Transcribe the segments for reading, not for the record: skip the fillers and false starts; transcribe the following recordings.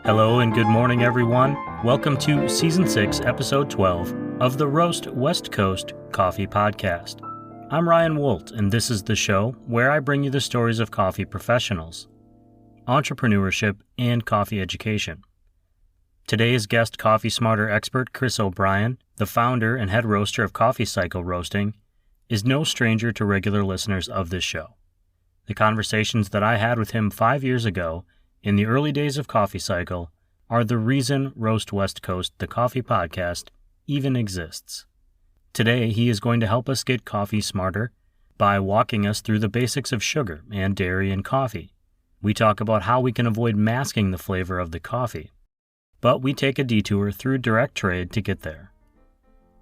Hello and good morning, everyone. Welcome to Season 6, Episode 12 of the Roast West Coast Coffee Podcast. I'm Ryan Wolt, and this is the show where I bring you the stories of coffee professionals, entrepreneurship, and coffee education. Today's guest Coffee Smarter expert Chris O'Brien, the founder and head roaster of Coffee Cycle Roasting, is no stranger to regular listeners of this show. The conversations that I had with him 5 years ago in the early days of Coffee Cycle are the reason Roast West Coast, the coffee podcast, even exists. Today, he is going to help us get coffee smarter by walking us through the basics of sugar and dairy in coffee. We talk about how we can avoid masking the flavor of the coffee, but we take a detour through direct trade to get there.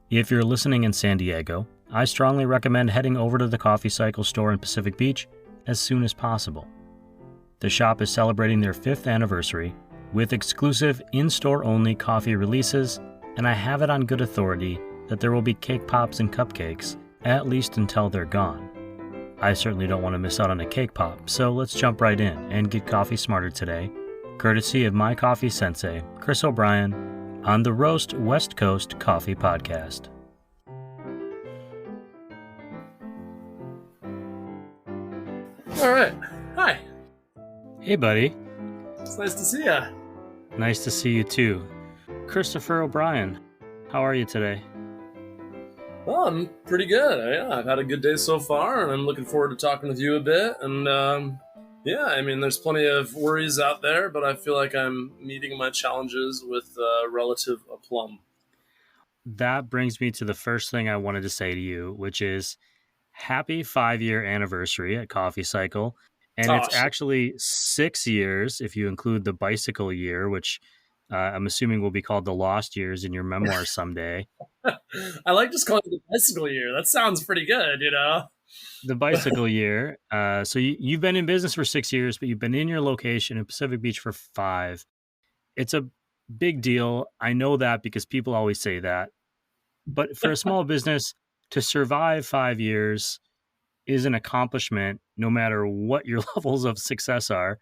If you're listening in San Diego, I strongly recommend heading over to the Coffee Cycle store in Pacific Beach as soon as possible. The shop is celebrating their 5th anniversary with exclusive in-store only coffee releases, and I have it on good authority that there will be cake pops and cupcakes, at least until they're gone. I certainly don't want to miss out on a cake pop, so let's jump right in and get coffee smarter today, courtesy of my coffee sensei, Chris O'Brien, on the Roast West Coast Coffee Podcast. All right. Hi. Hey, buddy. It's nice to see you. Nice to see you too. Christopher O'Brien, how are you today? Well, I'm pretty good. Yeah, I've had a good day so far, and I'm looking forward to talking with you a bit. And there's plenty of worries out there, but I feel like I'm meeting my challenges with relative aplomb. That brings me to the first thing I wanted to say to you, which is happy 5-year anniversary at Coffee Cycle. And it's actually 6 years if you include the bicycle year, which I'm assuming will be called the lost years in your memoir someday. I like just calling it the bicycle year. That sounds pretty good, you know? The bicycle year. So you've been in business for 6 years, but you've been in your location in Pacific Beach for 5. It's a big deal. I know that because people always say that. But for a small business to survive 5 years is an accomplishment no matter what your levels of success are.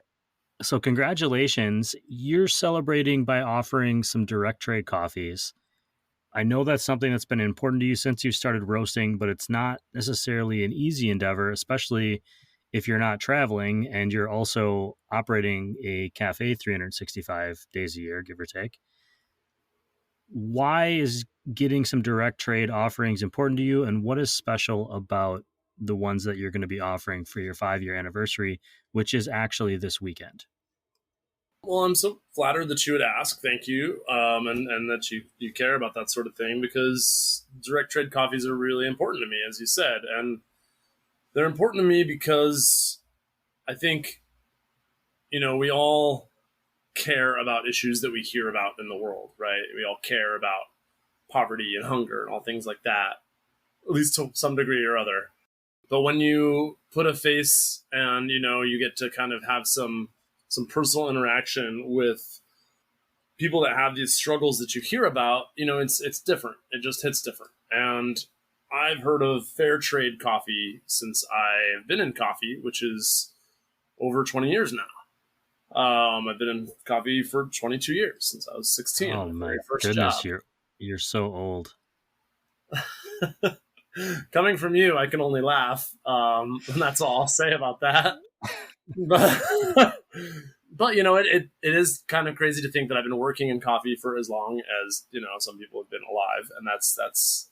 So congratulations. You're celebrating by offering some direct trade coffees. I know that's something that's been important to you since you started roasting, but it's not necessarily an easy endeavor, especially if you're not traveling and you're also operating a cafe 365 days a year, give or take. Why is getting some direct trade offerings important to you, and what is special about the ones that you're going to be offering for your 5-year anniversary, which is actually this weekend? Well, I'm so flattered that you would ask. Thank you. And that you care about that sort of thing, because direct trade coffees are really important to me, as you said. And they're important to me because I think, we all care about issues that we hear about in the world, right? We all care about poverty and hunger and all things like that, at least to some degree or other. But when you put a face and, you get to kind of have some personal interaction with people that have these struggles that you hear about, it's different. It just hits different. And I've heard of fair trade coffee since I've been in coffee, which is over 20 years now. I've been in coffee for 22 years, since I was 16. Oh my first goodness, job. you're so old. Coming from you, I can only laugh. And that's all I'll say about that. But it is kind of crazy to think that I've been working in coffee for as long as, some people have been alive. And that's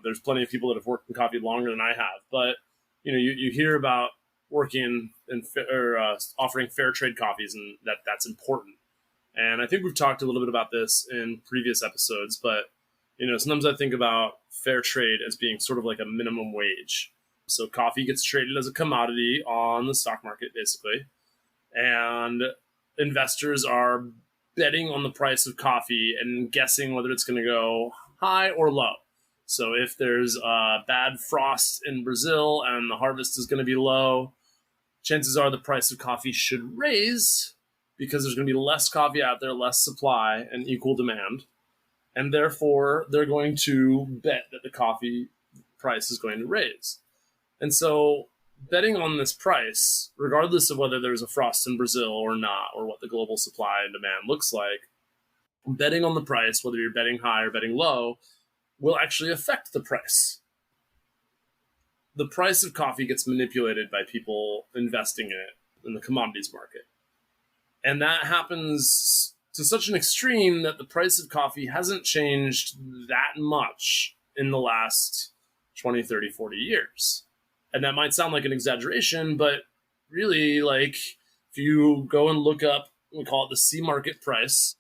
there's plenty of people that have worked in coffee longer than I have. But, you hear about working or offering fair trade coffees, and that's important. And I think we've talked a little bit about this in previous episodes, but, sometimes I think about fair trade as being sort of like a minimum wage. So coffee gets traded as a commodity on the stock market, basically. And investors are betting on the price of coffee and guessing whether it's going to go high or low. So if there's a bad frost in Brazil and the harvest is going to be low, chances are the price of coffee should raise, because there's going to be less coffee out there, less supply, and equal demand. And therefore, they're going to bet that the coffee price is going to raise. And so betting on this price, regardless of whether there's a frost in Brazil or not, or what the global supply and demand looks like, betting on the price, whether you're betting high or betting low, will actually affect the price. The price of coffee gets manipulated by people investing in it in the commodities market. And that happens to such an extreme that the price of coffee hasn't changed that much in the last 20, 30, 40 years. And that might sound like an exaggeration, but really, like, if you go and look up, we call it the C market price,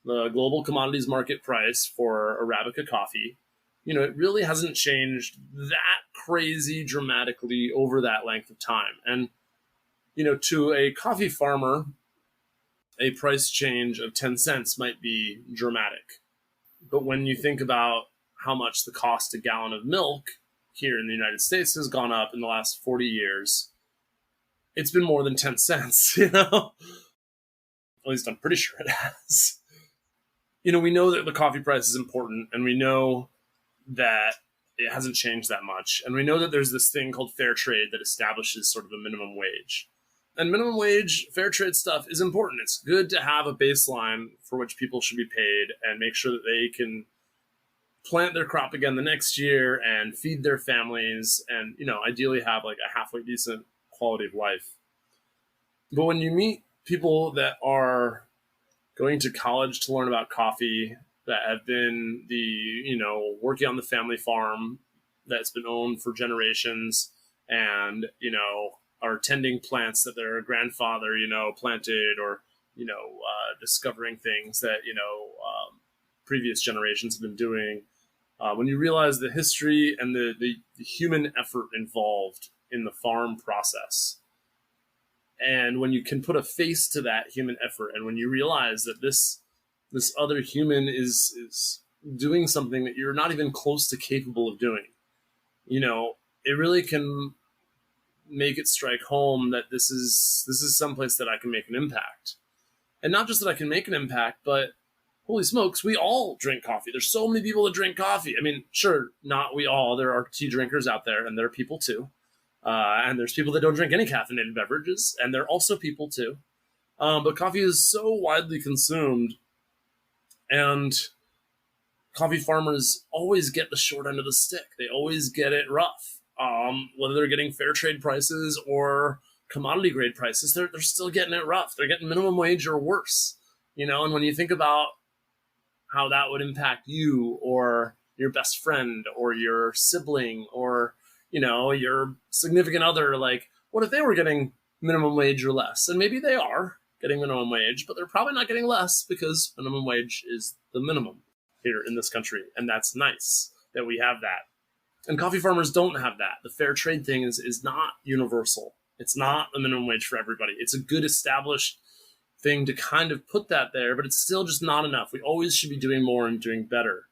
the global commodities market price for Arabica coffee, it really hasn't changed that crazy dramatically over that length of time. And, to a coffee farmer, a price change of 10 cents might be dramatic. But when you think about how much the cost a gallon of milk here in the United States has gone up in the last 40 years, it's been more than 10 cents, At least I'm pretty sure it has. We know that the coffee price is important, and we know that it hasn't changed that much. And we know that there's this thing called fair trade that establishes sort of a minimum wage. And minimum wage, fair trade stuff is important. It's good to have a baseline for which people should be paid and make sure that they can plant their crop again the next year and feed their families and, ideally have like a halfway decent quality of life. But when you meet people that are going to college to learn about coffee, that have been working on the family farm that's been owned for generations and, are tending plants that their grandfather, planted or, discovering things that, previous generations have been doing. When you realize the history and the human effort involved in the farm process, and when you can put a face to that human effort, and when you realize that this other human is doing something that you're not even close to capable of doing, it really can make it strike home that this is someplace that I can make an impact. And not just that I can make an impact, but holy smokes, we all drink coffee. There's so many people that drink coffee. I mean, sure, not we all. There are tea drinkers out there, and there are people too. And there's people that don't drink any caffeinated beverages, and there are also people too. But coffee is so widely consumed, and coffee farmers always get the short end of the stick. They always get it rough. Whether they're getting fair trade prices or commodity grade prices, they're still getting it rough. They're getting minimum wage or worse. And when you think about how that would impact you or your best friend or your sibling or, your significant other, like, what if they were getting minimum wage or less? And maybe they are getting minimum wage, but they're probably not getting less because minimum wage is the minimum here in this country. And that's nice that we have that. And coffee farmers don't have that. The fair trade thing is not universal. It's not a minimum wage for everybody. It's a good established thing to kind of put that there, but it's still just not enough. We always should be doing more and doing better.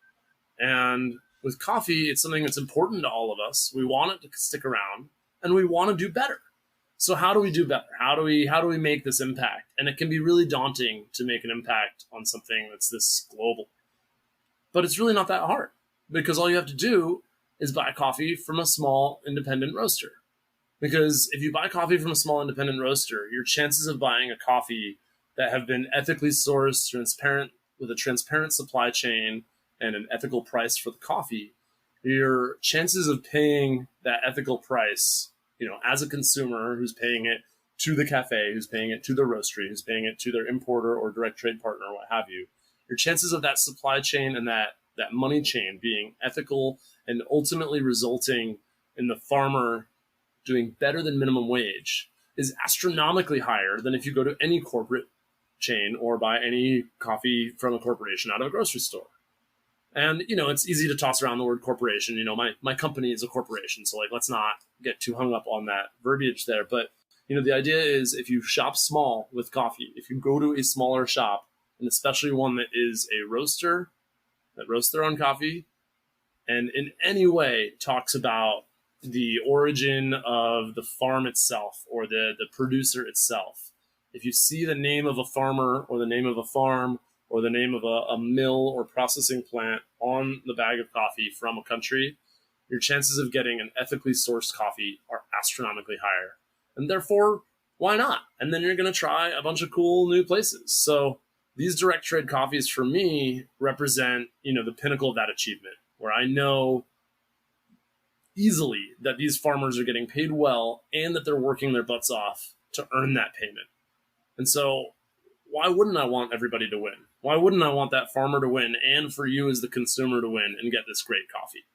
And with coffee, it's something that's important to all of us. We want it to stick around, and we want to do better. So how do we do better? How do we make this impact? And it can be really daunting to make an impact on something that's this global. But it's really not that hard, because all you have to do is buy coffee from a small independent roaster. Because if you buy coffee from a small independent roaster, your chances of buying a coffee that have been ethically sourced, transparent, with a transparent supply chain and an ethical price for the coffee, your chances of paying that ethical price, as a consumer who's paying it to the cafe, who's paying it to the roastery, who's paying it to their importer or direct trade partner, what have you, your chances of that supply chain and that money chain being ethical and ultimately resulting in the farmer doing better than minimum wage is astronomically higher than if you go to any corporate chain or buy any coffee from a corporation out of a grocery store. And, it's easy to toss around the word corporation. My company is a corporation, so let's not get too hung up on that verbiage there. But, the idea is if you shop small with coffee, if you go to a smaller shop, and especially one that is a roaster that roasts their own coffee, and in any way talks about the origin of the farm itself or the producer itself. If you see the name of a farmer or the name of a farm or the name of a mill or processing plant on the bag of coffee from a country, your chances of getting an ethically sourced coffee are astronomically higher. And therefore, why not? And then you're going to try a bunch of cool new places. So these direct trade coffees for me represent, the pinnacle of that achievement, where I know easily that these farmers are getting paid well and that they're working their butts off to earn that payment. And so why wouldn't I want everybody to win? Why wouldn't I want that farmer to win and for you as the consumer to win and get this great coffee?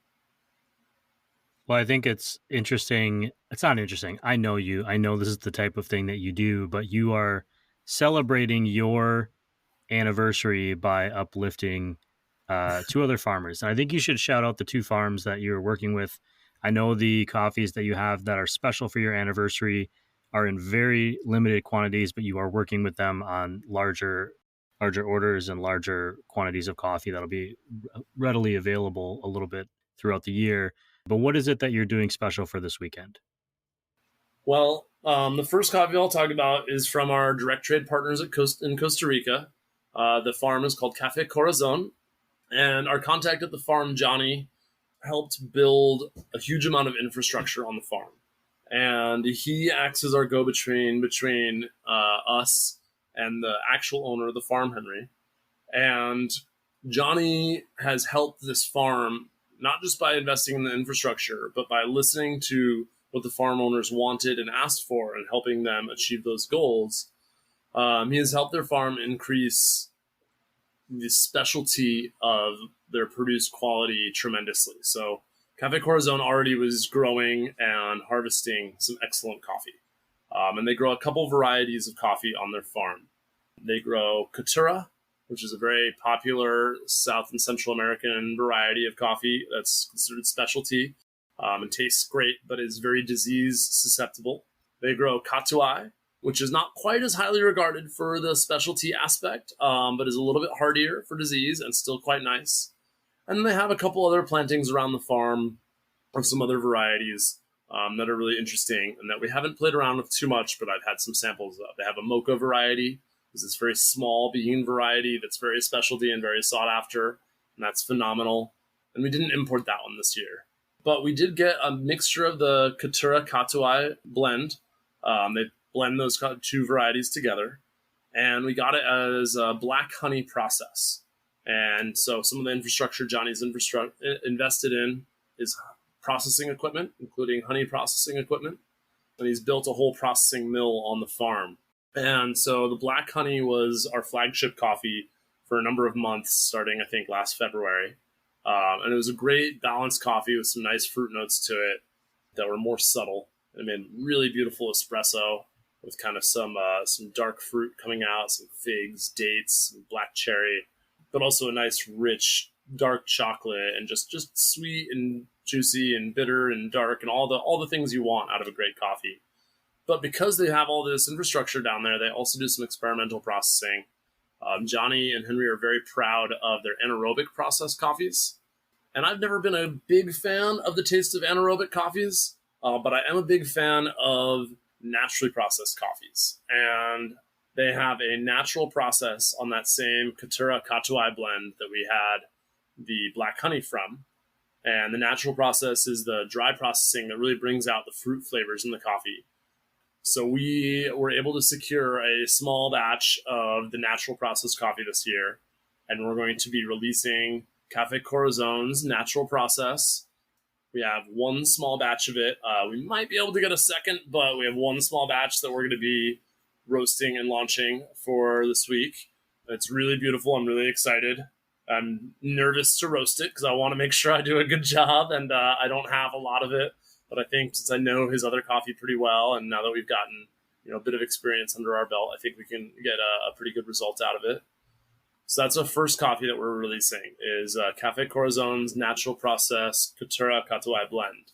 Well, I think it's interesting. It's not interesting. I know you. I know this is the type of thing that you do, but you are celebrating your anniversary by uplifting two other farmers. And I think you should shout out the two farms that you're working with. I know the coffees that you have that are special for your anniversary are in very limited quantities, but you are working with them on larger orders and larger quantities of coffee that'll be readily available a little bit throughout the year. But what is it that you're doing special for this weekend? Well, the first coffee I'll talk about is from our direct trade partners in Costa Rica. The farm is called Cafe Corazon, and our contact at the farm, Johnny, helped build a huge amount of infrastructure on the farm. And he acts as our go-between between us and the actual owner of the farm, Henry. And Johnny has helped this farm not just by investing in the infrastructure, but by listening to what the farm owners wanted and asked for and helping them achieve those goals. He has helped their farm increase the specialty of their produced quality tremendously. So Cafe Corazon already was growing and harvesting some excellent coffee. And they grow a couple varieties of coffee on their farm. They grow Caturra, which is a very popular South and Central American variety of coffee that's considered specialty and tastes great, but is very disease susceptible. They grow Catuai, which is not quite as highly regarded for the specialty aspect, but is a little bit hardier for disease and still quite nice. And they have a couple other plantings around the farm of some other varieties that are really interesting and that we haven't played around with too much, but I've had some samples of. They have a mocha variety. This is very small bean variety that's very specialty and very sought after, and that's phenomenal. And we didn't import that one this year. But we did get a mixture of the Caturra Catuai blend. They blend those two varieties together, and we got it as a black honey process. And so some of the infrastructure Johnny's invested in is processing equipment, including honey processing equipment. And he's built a whole processing mill on the farm. And so the black honey was our flagship coffee for a number of months, starting, I think, last February. And it was a great balanced coffee with some nice fruit notes to it that were more subtle. I mean, really beautiful espresso with kind of some dark fruit coming out, some figs, dates, some black cherry, but also a nice, rich, dark chocolate and just sweet and juicy and bitter and dark and all the things you want out of a great coffee. But because they have all this infrastructure down there, they also do some experimental processing. Johnny and Henry are very proud of their anaerobic processed coffees. And I've never been a big fan of the taste of anaerobic coffees, but I am a big fan of naturally processed coffees. And they have a natural process on that same Caturra Catuai blend that we had the black honey from. And the natural process is the dry processing that really brings out the fruit flavors in the coffee. So we were able to secure a small batch of the natural processed coffee this year, and we're going to be releasing Cafe Corazon's natural process. We have one small batch of it. We might be able to get a second, but we have one small batch that we're going to be roasting and launching for this week. It's really beautiful. I'm really excited. I'm nervous to roast it because I want to make sure I do a good job, and I don't have a lot of it. But I think since I know his other coffee pretty well, and now that we've gotten a bit of experience under our belt, I think we can get a pretty good result out of it. So that's the first coffee that we're releasing is Cafe Corazon's natural process Caturra Catuai blend.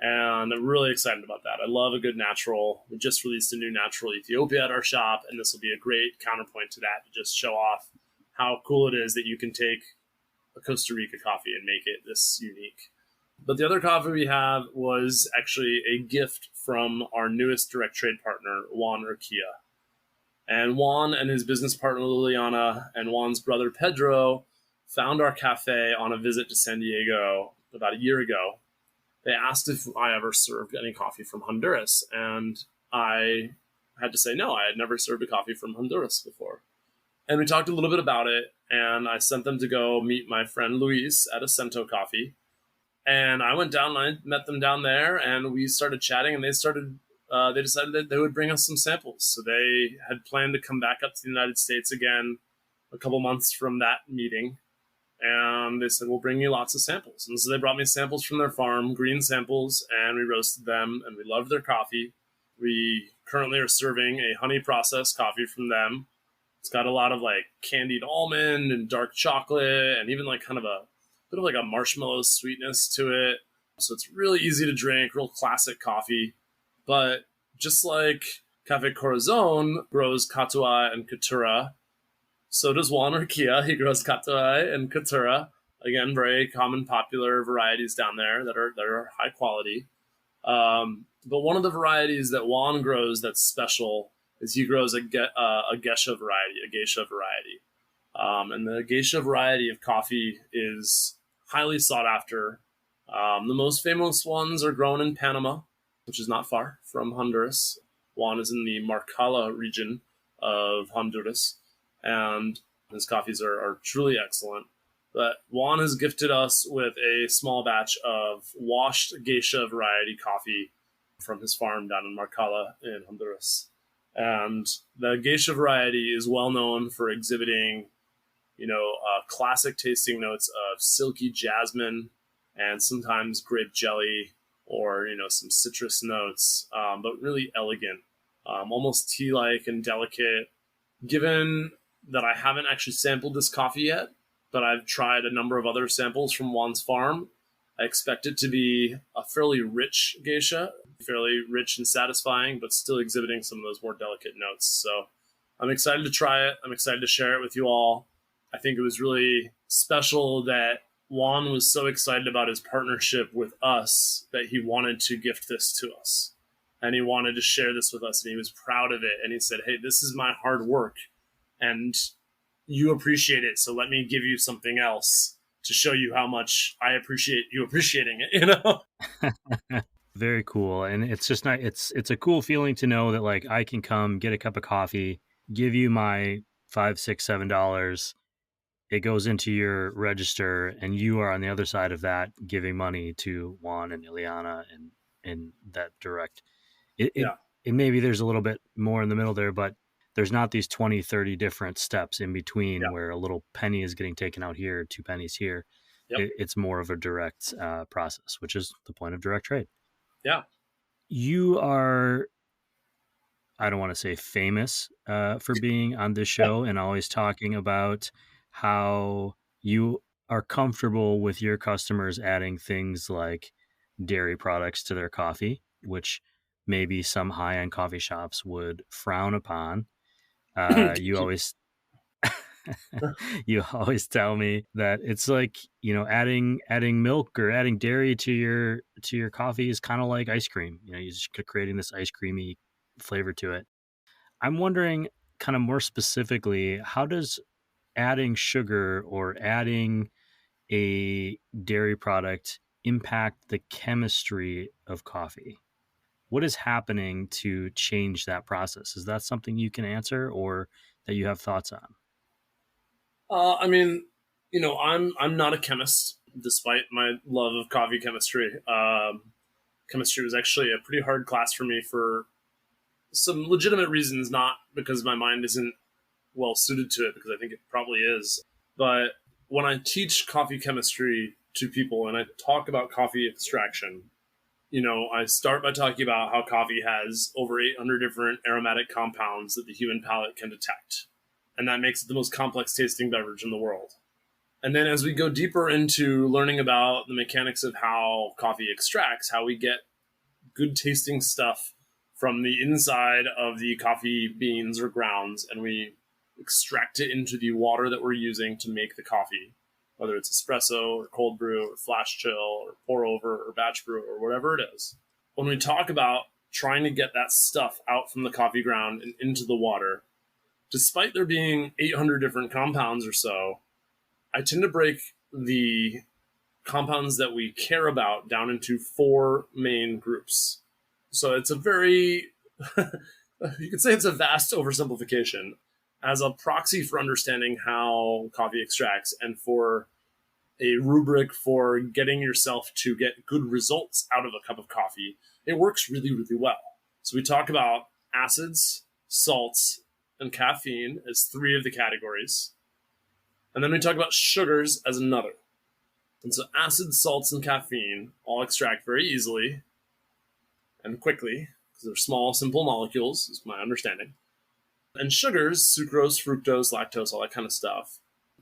And I'm really excited about that. I love a good natural. We just released a new natural Ethiopia at our shop, and this will be a great counterpoint to that to just show off how cool it is that you can take a Costa Rica coffee and make it this unique. But the other coffee we have was actually a gift from our newest direct trade partner, Juan Urquia. And Juan and his business partner, Liliana, and Juan's brother, Pedro, found our cafe on a visit to San Diego about a year ago. they asked if I ever served any coffee from Honduras. And I had to say no, I had never served a coffee from Honduras before. And we talked a little bit about it, and I sent them to go meet my friend Luis at Acento Coffee. And I went down and I met them down there, and we started chatting, and they decided that they would bring us some samples. So they had planned to come back up to the United States again a couple months from that meeting. And they said, we'll bring you lots of samples. And so they brought me samples from their farm, green samples, and we roasted them, and we loved their coffee. We currently are serving a honey processed coffee from them. It's got a lot of like candied almond and dark chocolate, and even like kind of a bit of like a marshmallow sweetness to it. So it's really easy to drink, real classic coffee. But just like Cafe Corazon grows Catua and Caturra, so does Juan Urquia. He grows Catua and Caturra. Again, very common, popular varieties down there that are high quality. But one of the varieties that Juan grows that's special is he grows a geisha variety. And the geisha variety of coffee is highly sought after. The most famous ones are grown in Panama, which is not far from Honduras. Juan is in the Marcala region of Honduras, and his coffees are truly excellent. But Juan has gifted us with a small batch of washed geisha variety coffee from his farm down in Marcala in Honduras. And the geisha variety is well known for exhibiting, classic tasting notes of silky jasmine and sometimes grape jelly or, some citrus notes, but really elegant, almost tea-like and delicate. Given that I haven't actually sampled this coffee yet, but I've tried a number of other samples from Juan's farm, I expect it to be a fairly rich geisha, fairly rich and satisfying, but still exhibiting some of those more delicate notes. So I'm excited to try it. I'm excited to share it with you all. I think it was really special that Juan was so excited about his partnership with us that he wanted to gift this to us. And he wanted to share this with us, and he was proud of it. And he said, hey, this is my hard work, and you appreciate it, so let me give you something else to show you how much I appreciate you appreciating it, Very cool. And it's just not, it's a cool feeling to know that like I can come get a cup of coffee, give you my $5, $6, $7. It goes into your register, and you are on the other side of that giving money to Juan and Ileana and that direct. Yeah. It maybe there's a little bit more in the middle there, but there's not these 20, 30 different steps in between where a little penny is getting taken out here, 2 pennies here. Yep. It's more of a direct process, which is the point of direct trade. Yeah. You are, I don't want to say famous for being on this show and always talking about how you are comfortable with your customers adding things like dairy products to their coffee, which maybe some high-end coffee shops would frown upon. You always you always tell me that it's like, adding milk or adding dairy to your coffee is kind of like ice cream. You're just creating this ice creamy flavor to it. I'm wondering kind of more specifically, how does adding sugar or adding a dairy product impact the chemistry of coffee? What is happening to change that process? Is that something you can answer or that you have thoughts on? I'm not a chemist, despite my love of coffee chemistry. Chemistry was actually a pretty hard class for me for some legitimate reasons, not because my mind isn't well suited to it, because I think it probably is. But when I teach coffee chemistry to people and I talk about coffee extraction, I start by talking about how coffee has over 800 different aromatic compounds that the human palate can detect. And that makes it the most complex tasting beverage in the world. And then as we go deeper into learning about the mechanics of how coffee extracts, how we get good tasting stuff from the inside of the coffee beans or grounds, and we extract it into the water that we're using to make the coffee, whether it's espresso or cold brew or flash chill or pour over or batch brew or whatever it is. When we talk about trying to get that stuff out from the coffee ground and into the water, despite there being 800 different compounds or so, I tend to break the compounds that we care about down into 4 main groups. So it's a very, you could say it's a vast oversimplification as a proxy for understanding how coffee extracts and for a rubric for getting yourself to get good results out of a cup of coffee. It works really, really well. So we talk about acids, salts, and caffeine as 3 of the categories. And then we talk about sugars as another. And so acids, salts, and caffeine all extract very easily and quickly because they're small, simple molecules, is my understanding. And sugars, sucrose, fructose, lactose, all that kind of stuff,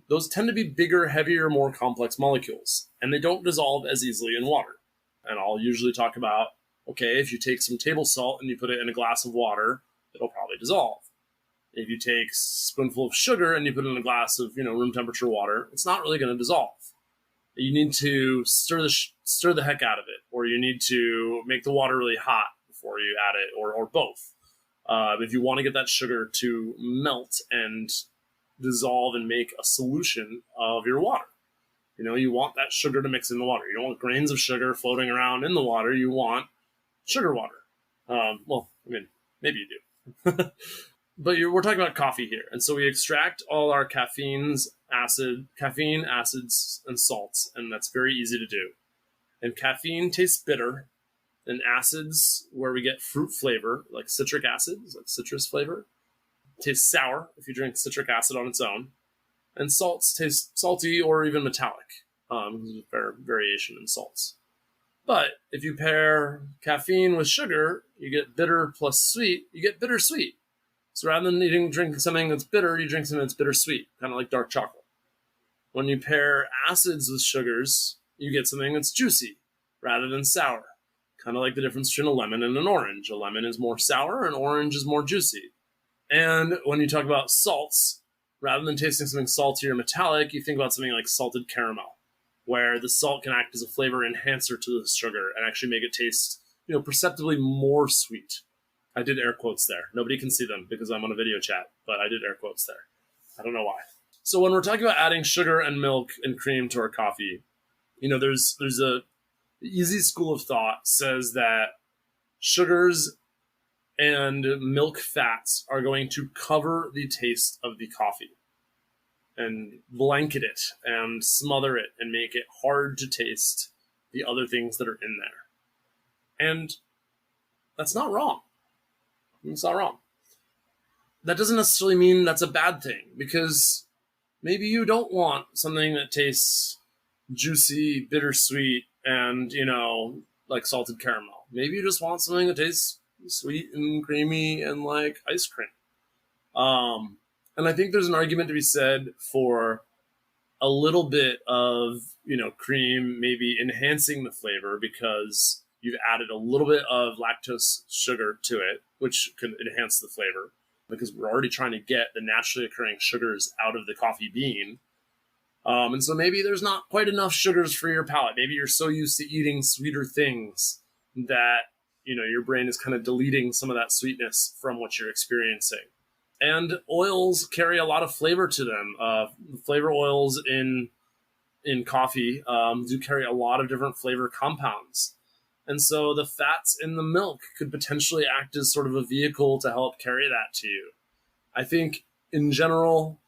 those tend to be bigger, heavier, more complex molecules, and they don't dissolve as easily in water. And I'll usually talk about, okay, if you take some table salt and you put it in a glass of water, it'll probably dissolve. If you take a spoonful of sugar and you put it in a glass of, room temperature water, it's not really going to dissolve. You need to stir the heck out of it, or you need to make the water really hot before you add it, or both. If you want to get that sugar to melt and dissolve and make a solution of your water. You want that sugar to mix in the water. You don't want grains of sugar floating around in the water. You want sugar water. Maybe you do. But we're talking about coffee here. And so we extract all our caffeine, acids, and salts, and that's very easy to do. And caffeine tastes bitter, and acids, where we get fruit flavor, like citric acid, like citrus flavor, tastes sour if you drink citric acid on its own. And salts taste salty or even metallic. There's a variation in salts. But if you pair caffeine with sugar, you get bitter plus sweet, you get bittersweet. So rather than drinking something that's bitter, you drink something that's bittersweet, kind of like dark chocolate. When you pair acids with sugars, you get something that's juicy rather than sour, kind of like the difference between a lemon and an orange. A lemon is more sour, an orange is more juicy. And when you talk about salts, rather than tasting something salty or metallic, you think about something like salted caramel, where the salt can act as a flavor enhancer to the sugar and actually make it taste, perceptibly more sweet. I did air quotes there. Nobody can see them because I'm on a video chat, but I did air quotes there. I don't know why. So when we're talking about adding sugar and milk and cream to our coffee, there's the easy school of thought says that sugars and milk fats are going to cover the taste of the coffee and blanket it and smother it and make it hard to taste the other things that are in there. And that's not wrong. It's not wrong. That doesn't necessarily mean that's a bad thing, because maybe you don't want something that tastes juicy, bittersweet, and, like salted caramel. Maybe you just want something that tastes sweet and creamy and like ice cream. And I think there's an argument to be said for a little bit of, cream maybe enhancing the flavor because you've added a little bit of lactose sugar to it, which can enhance the flavor because we're already trying to get the naturally occurring sugars out of the coffee bean. And so maybe there's not quite enough sugars for your palate. Maybe you're so used to eating sweeter things that, your brain is kind of deleting some of that sweetness from what you're experiencing. And oils carry a lot of flavor to them. Flavor oils in coffee do carry a lot of different flavor compounds. And so the fats in the milk could potentially act as sort of a vehicle to help carry that to you. I think in general,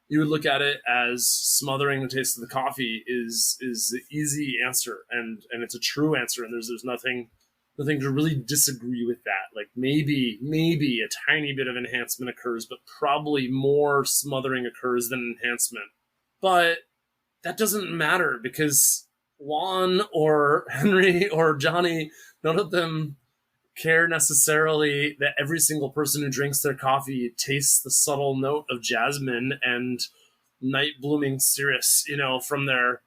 you would look at it as smothering the taste of the coffee is the easy answer, and it's a true answer, and there's nothing to really disagree with that. Like maybe a tiny bit of enhancement occurs, but probably more smothering occurs than enhancement. But that doesn't matter because Juan or Henry or Johnny, none of them care necessarily that every single person who drinks their coffee tastes the subtle note of jasmine and night blooming cirrus, from their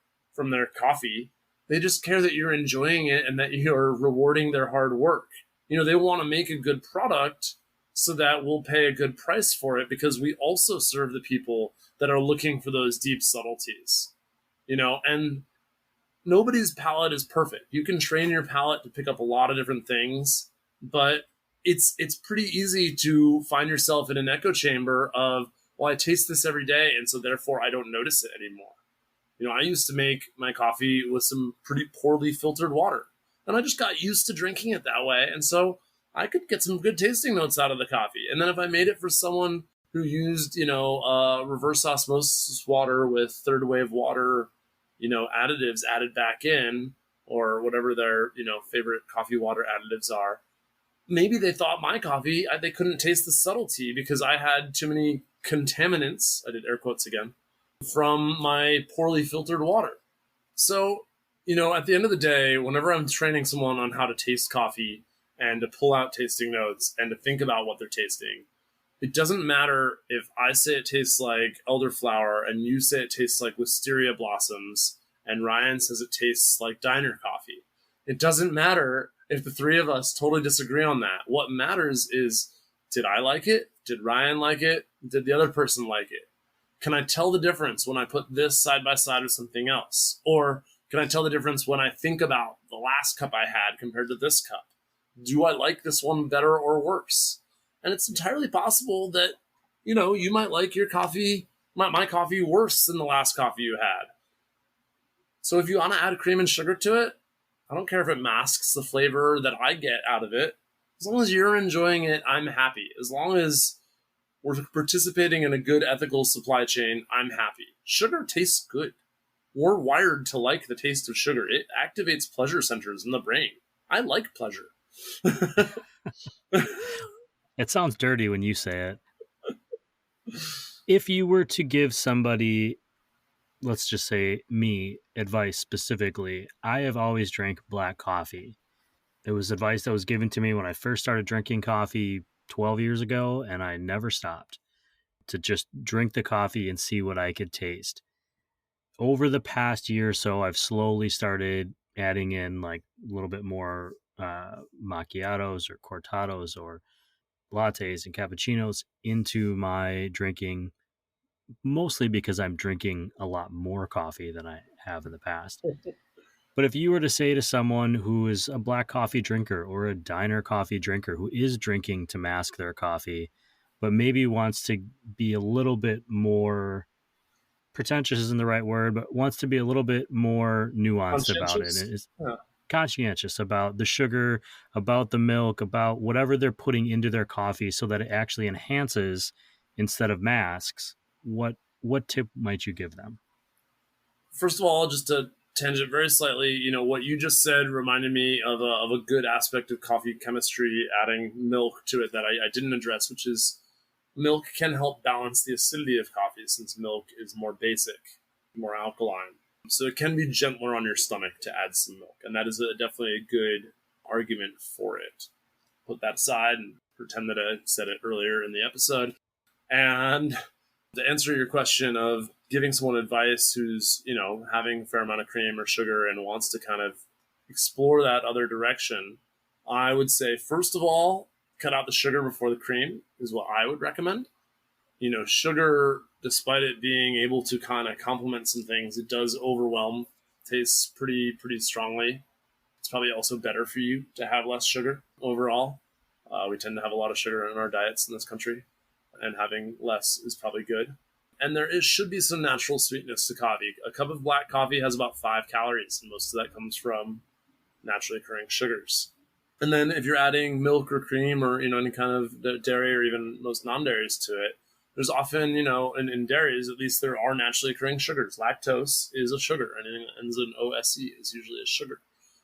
coffee. They just care that you're enjoying it and that you're rewarding their hard work. They want to make a good product so that we'll pay a good price for it because we also serve the people that are looking for those deep subtleties, and nobody's palate is perfect. You can train your palate to pick up a lot of different things, but it's pretty easy to find yourself in an echo chamber of, well, I taste this every day, and so therefore I don't notice it anymore. I used to make my coffee with some pretty poorly filtered water, and I just got used to drinking it that way. And so I could get some good tasting notes out of the coffee. And then if I made it for someone who used, reverse osmosis water with third wave water, additives added back in, or whatever their, favorite coffee water additives are, maybe they thought my coffee, they couldn't taste the subtlety because I had too many contaminants, I did air quotes again, from my poorly filtered water. So, at the end of the day, whenever I'm training someone on how to taste coffee and to pull out tasting notes and to think about what they're tasting, it doesn't matter if I say it tastes like elderflower and you say it tastes like wisteria blossoms and Ryan says it tastes like diner coffee. It doesn't matter if the three of us totally disagree on that. What matters is, did I like it? Did Ryan like it? Did the other person like it? Can I tell the difference when I put this side by side with something else? Or can I tell the difference when I think about the last cup I had compared to this cup? Do I like this one better or worse? And it's entirely possible that, you might like your coffee, my coffee worse than the last coffee you had. So if you want to add cream and sugar to it, I don't care if it masks the flavor that I get out of it. As long as you're enjoying it, I'm happy. As long as we're participating in a good ethical supply chain, I'm happy. Sugar tastes good. We're wired to like the taste of sugar. It activates pleasure centers in the brain. I like pleasure. It sounds dirty when you say it. If you were to give somebody, let's just say me, advice specifically, I have always drank black coffee. It was advice that was given to me when I first started drinking coffee 12 years ago, and I never stopped to just drink the coffee and see what I could taste. Over the past year or so, I've slowly started adding in like a little bit more macchiatos or cortados or lattes and cappuccinos into my drinking, mostly because I'm drinking a lot more coffee than I have in the past. But if you were to say to someone who is a black coffee drinker or a diner coffee drinker who is drinking to mask their coffee, but maybe wants to be a little bit more pretentious isn't the right word, but wants to be a little bit more nuanced about it, and is conscientious about the sugar, about the milk, about whatever they're putting into their coffee so that it actually enhances instead of masks, what tip might you give them? First of all, just to tangent very slightly, what you just said reminded me of a good aspect of coffee chemistry, adding milk to it that I didn't address, which is milk can help balance the acidity of coffee since milk is more basic, more alkaline. So it can be gentler on your stomach to add some milk. And that is definitely a good argument for it. Put that aside and pretend that I said it earlier in the episode. And to answer your question of giving someone advice who's, having a fair amount of cream or sugar and wants to kind of explore that other direction, I would say, first of all, cut out the sugar before the cream is what I would recommend. Sugar, despite it being able to kind of complement some things, it does overwhelm. Tastes pretty strongly. It's probably also better for you to have less sugar overall. We tend to have a lot of sugar in our diets in this country, and having less is probably good. And should be some natural sweetness to coffee. A cup of black coffee has about 5 calories, and most of that comes from naturally occurring sugars. And then if you're adding milk or cream or, any kind of dairy or even most non-dairies to it, there's often, in dairies, at least there are naturally occurring sugars. Lactose is a sugar, and anything that ends in OSE is usually a sugar.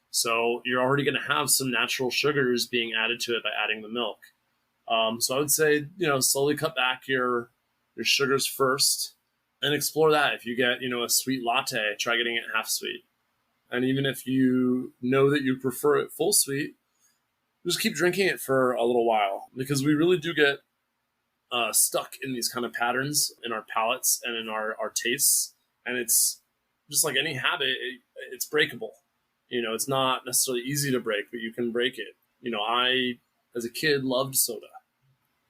So you're already going to have some natural sugars being added to it by adding the milk. So I would say, slowly cut back your sugars first and explore that. If you get, a sweet latte, try getting it half sweet. And even if you know that you prefer it full sweet, just keep drinking it for a little while, because we really do get stuck in these kind of patterns in our palates and in our tastes. And it's just like any habit, it's breakable. It's not necessarily easy to break, but you can break it. I, as a kid, loved soda.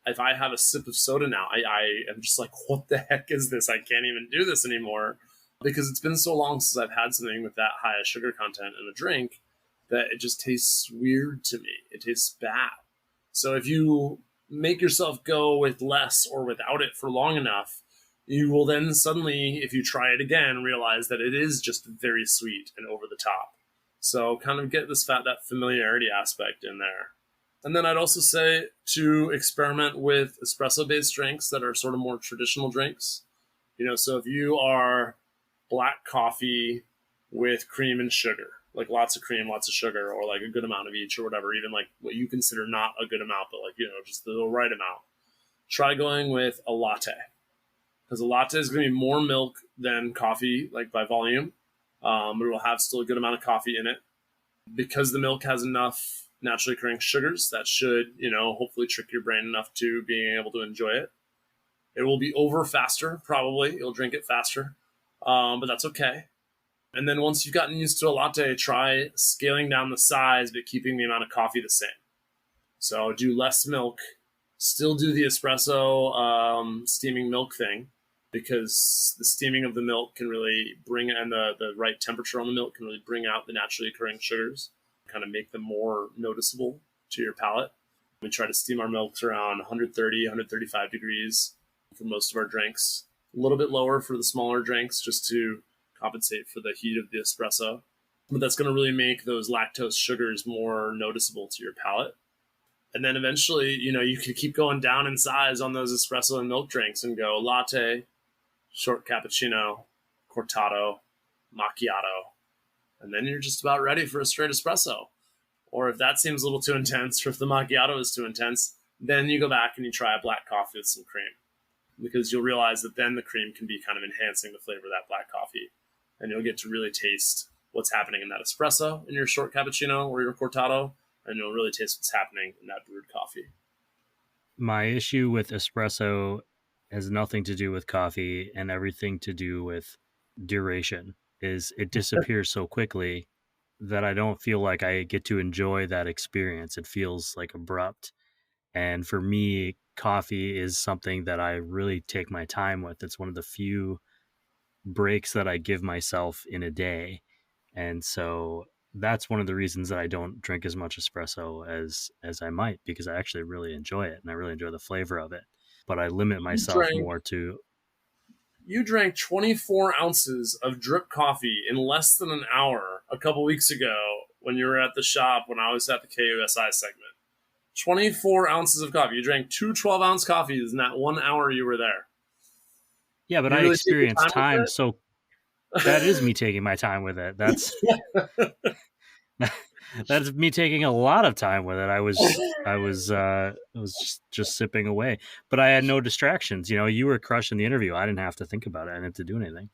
If I have a sip of soda now, I am just like, what the heck is this? I can't even do this anymore, because it's been so long since I've had something with that high a sugar content in a drink that it just tastes weird to me. It tastes bad. So if you make yourself go with less or without it for long enough, you will then suddenly, if you try it again, realize that it is just very sweet and over the top. So kind of get that familiarity aspect in there. And then I'd also say to experiment with espresso-based drinks that are sort of more traditional drinks. So if you are black coffee with cream and sugar, like lots of cream, lots of sugar, or like a good amount of each or whatever, even like what you consider not a good amount, but like, just the right amount. Try going with a latte, because a latte is going to be more milk than coffee, like by volume. But it will have still a good amount of coffee in it. Because the milk has enough naturally occurring sugars, that should, hopefully trick your brain enough to being able to enjoy it. It will be over faster, probably. You'll drink it faster, but that's okay. And then once you've gotten used to a latte, try scaling down the size, but keeping the amount of coffee the same. So do less milk, still do the espresso steaming milk thing, because the steaming of the milk can really bring, and the right temperature on the milk can really bring out the naturally occurring sugars, kind of make them more noticeable to your palate. We try to steam our milks around 130, 135 degrees for most of our drinks. A little bit lower for the smaller drinks, just to compensate for the heat of the espresso. But that's going to really make those lactose sugars more noticeable to your palate. And then eventually, you can keep going down in size on those espresso and milk drinks and go latte, short cappuccino, cortado, macchiato. And then you're just about ready for a straight espresso. Or if that seems a little too intense, or if the macchiato is too intense, then you go back and you try a black coffee with some cream. Because you'll realize that then the cream can be kind of enhancing the flavor of that black coffee. And you'll get to really taste what's happening in that espresso in your short cappuccino or your cortado, and you'll really taste what's happening in that brewed coffee. My issue with espresso has nothing to do with coffee and everything to do with duration. Is it disappears so quickly that I don't feel like I get to enjoy that experience. It feels like abrupt. And for me, coffee is something that I really take my time with. It's one of the few breaks that I give myself in a day. And so that's one of the reasons that I don't drink as much espresso as I might, because I actually really enjoy it and I really enjoy the flavor of it. But I limit myself more to... You drank 24 ounces of drip coffee in less than an hour a couple weeks ago when you were at the shop when I was at the KUSI segment. 24 ounces of coffee. You drank two 12-ounce coffees in that 1 hour you were there. Yeah, but I experienced time, so that is me taking my time with it. That's that's me taking a lot of time with it. I was just sipping away, but I had no distractions. You were crushing the interview. I didn't have to think about it. I didn't have to do anything.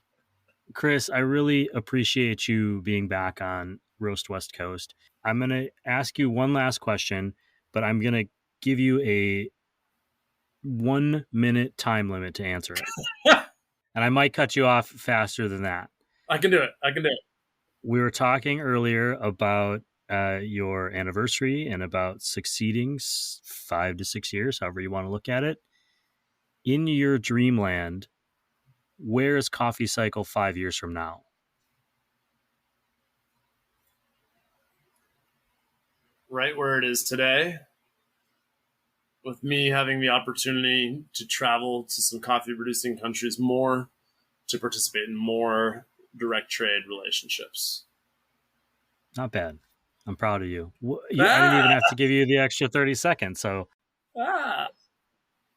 Chris, I really appreciate you being back on Roast West Coast. I'm going to ask you one last question, but I'm going to give you a 1 minute time limit to answer it. And I might cut you off faster than that. I can do it. We were talking earlier about your anniversary and about succeeding 5 to 6 years, however you want to look at it. In your dreamland, where is Coffee Cycle 5 years from now? Right where it is today, with me having the opportunity to travel to some coffee producing countries more, to participate in more direct trade relationships. Not bad. I'm proud of you. I didn't even have to give you the extra 30 seconds. So,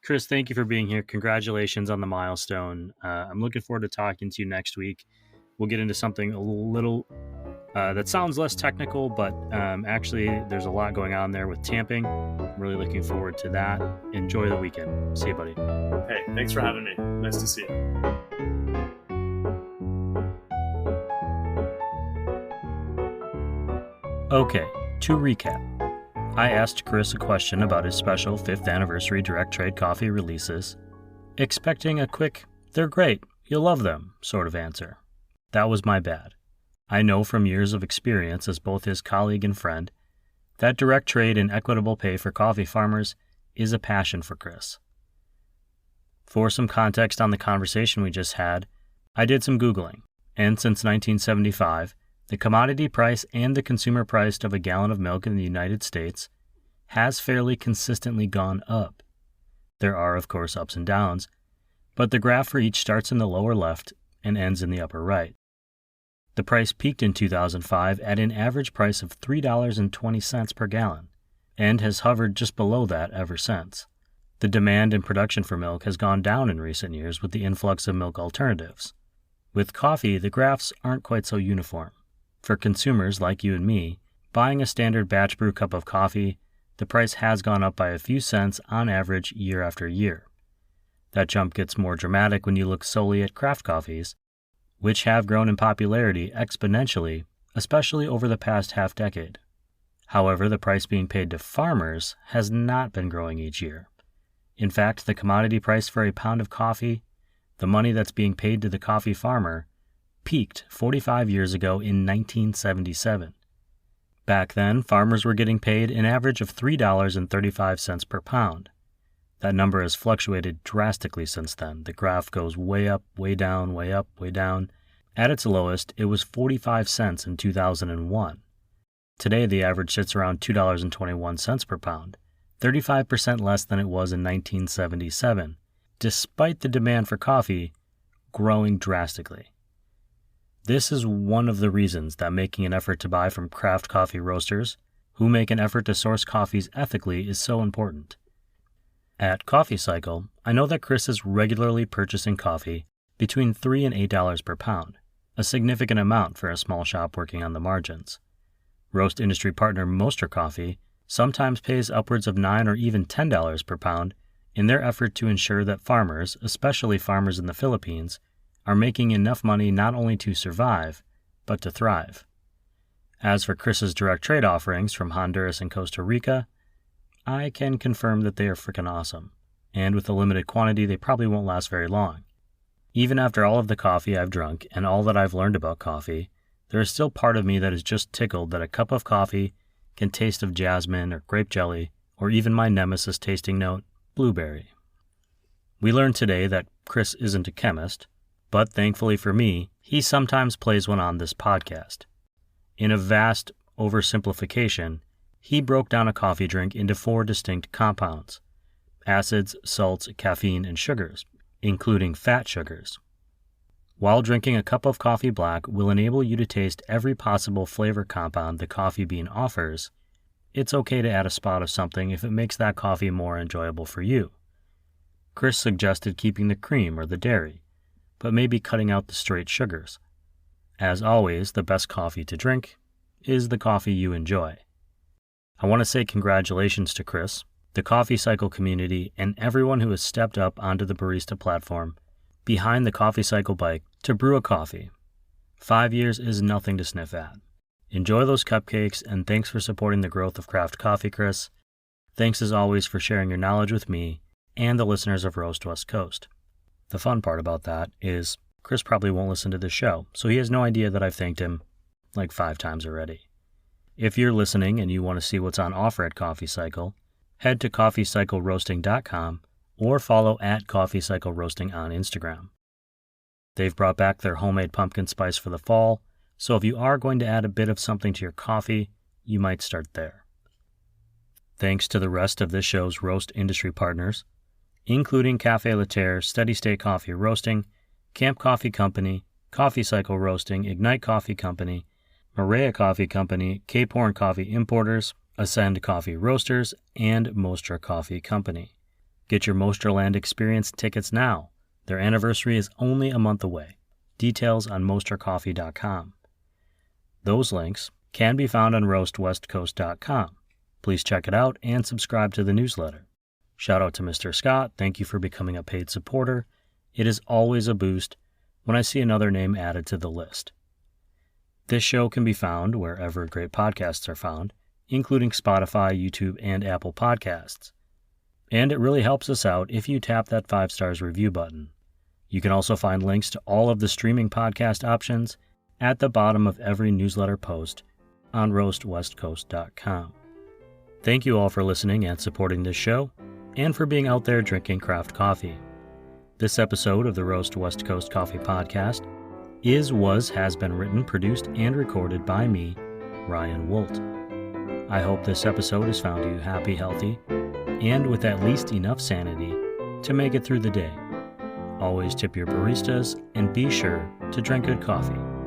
Chris, thank you for being here. Congratulations on the milestone. I'm looking forward to talking to you next week. We'll get into something a little that sounds less technical, but actually there's a lot going on there with tamping. I'm really looking forward to that. Enjoy the weekend. See you, buddy. Hey, thanks for having me. Nice to see you. Okay, to recap. I asked Chris a question about his special 5th anniversary direct trade coffee releases, expecting a quick, "they're great, you'll love them" sort of answer. That was my bad. I know from years of experience as both his colleague and friend that direct trade and equitable pay for coffee farmers is a passion for Chris. For some context on the conversation we just had, I did some Googling, and since 1975, the commodity price and the consumer price of a gallon of milk in the United States has fairly consistently gone up. There are, of course, ups and downs, but the graph for each starts in the lower left and ends in the upper right. The price peaked in 2005 at an average price of $3.20 per gallon, and has hovered just below that ever since. The demand and production for milk has gone down in recent years with the influx of milk alternatives. With coffee, the graphs aren't quite so uniform. For consumers like you and me, buying a standard batch brew cup of coffee, the price has gone up by a few cents on average year after year. That jump gets more dramatic when you look solely at craft coffees, which have grown in popularity exponentially, especially over the past half-decade. However, the price being paid to farmers has not been growing each year. In fact, the commodity price for a pound of coffee, the money that's being paid to the coffee farmer, peaked 45 years ago in 1977. Back then, farmers were getting paid an average of $3.35 per pound. That number has fluctuated drastically since then. The graph goes way up, way down, way up, way down. At its lowest, it was 45 cents in 2001. Today, the average sits around $2.21 per pound, 35% less than it was in 1977, despite the demand for coffee growing drastically. This is one of the reasons that making an effort to buy from craft coffee roasters, who make an effort to source coffees ethically, is so important. At Coffee Cycle, I know that Chris is regularly purchasing coffee between $3 and $8 per pound, a significant amount for a small shop working on the margins. Roast industry partner Moster Coffee sometimes pays upwards of $9 or even $10 per pound in their effort to ensure that farmers, especially farmers in the Philippines, are making enough money not only to survive, but to thrive. As for Chris's direct trade offerings from Honduras and Costa Rica, I can confirm that they are freaking awesome, and with a limited quantity they probably won't last very long. Even after all of the coffee I've drunk and all that I've learned about coffee, there is still part of me that is just tickled that a cup of coffee can taste of jasmine or grape jelly, or even my nemesis tasting note, blueberry. We learned today that Chris isn't a chemist, but thankfully for me, he sometimes plays one on this podcast. In a vast oversimplification, he broke down a coffee drink into 4 distinct compounds: acids, salts, caffeine, and sugars, including fat sugars. While drinking a cup of coffee black will enable you to taste every possible flavor compound the coffee bean offers, it's okay to add a spot of something if it makes that coffee more enjoyable for you. Chris suggested keeping the cream or the dairy, but maybe cutting out the straight sugars. As always, the best coffee to drink is the coffee you enjoy. I want to say congratulations to Chris, the Coffee Cycle community, and everyone who has stepped up onto the barista platform behind the Coffee Cycle bike to brew a coffee. 5 years is nothing to sniff at. Enjoy those cupcakes, and thanks for supporting the growth of craft coffee, Chris. Thanks as always for sharing your knowledge with me and the listeners of Roast West Coast. The fun part about that is Chris probably won't listen to this show, so he has no idea that I've thanked him like 5 times already. If you're listening and you want to see what's on offer at Coffee Cycle, head to coffeecycleroasting.com or follow at Coffee Cycle Roasting on Instagram. They've brought back their homemade pumpkin spice for the fall, so if you are going to add a bit of something to your coffee, you might start there. Thanks to the rest of this show's roast industry partners, including Cafe Laterre, Steady State Coffee Roasting, Camp Coffee Company, Coffee Cycle Roasting, Ignite Coffee Company, Maria Coffee Company, Cape Horn Coffee Importers, Ascend Coffee Roasters, and Mostra Coffee Company. Get your Mosterland Experience tickets now. Their anniversary is only a month away. Details on mostercoffee.com. Those links can be found on roastwestcoast.com. Please check it out and subscribe to the newsletter. Shout out to Mr. Scott. Thank you for becoming a paid supporter. It is always a boost when I see another name added to the list. This show can be found wherever great podcasts are found, including Spotify, YouTube, and Apple Podcasts. And it really helps us out if you tap that 5 stars review button. You can also find links to all of the streaming podcast options at the bottom of every newsletter post on roastwestcoast.com. Thank you all for listening and supporting this show, and for being out there drinking craft coffee. This episode of the Roast West Coast Coffee Podcast has been written, produced, and recorded by me, Ryan Wolt. I hope this episode has found you happy, healthy, and with at least enough sanity to make it through the day. Always tip your baristas and be sure to drink good coffee.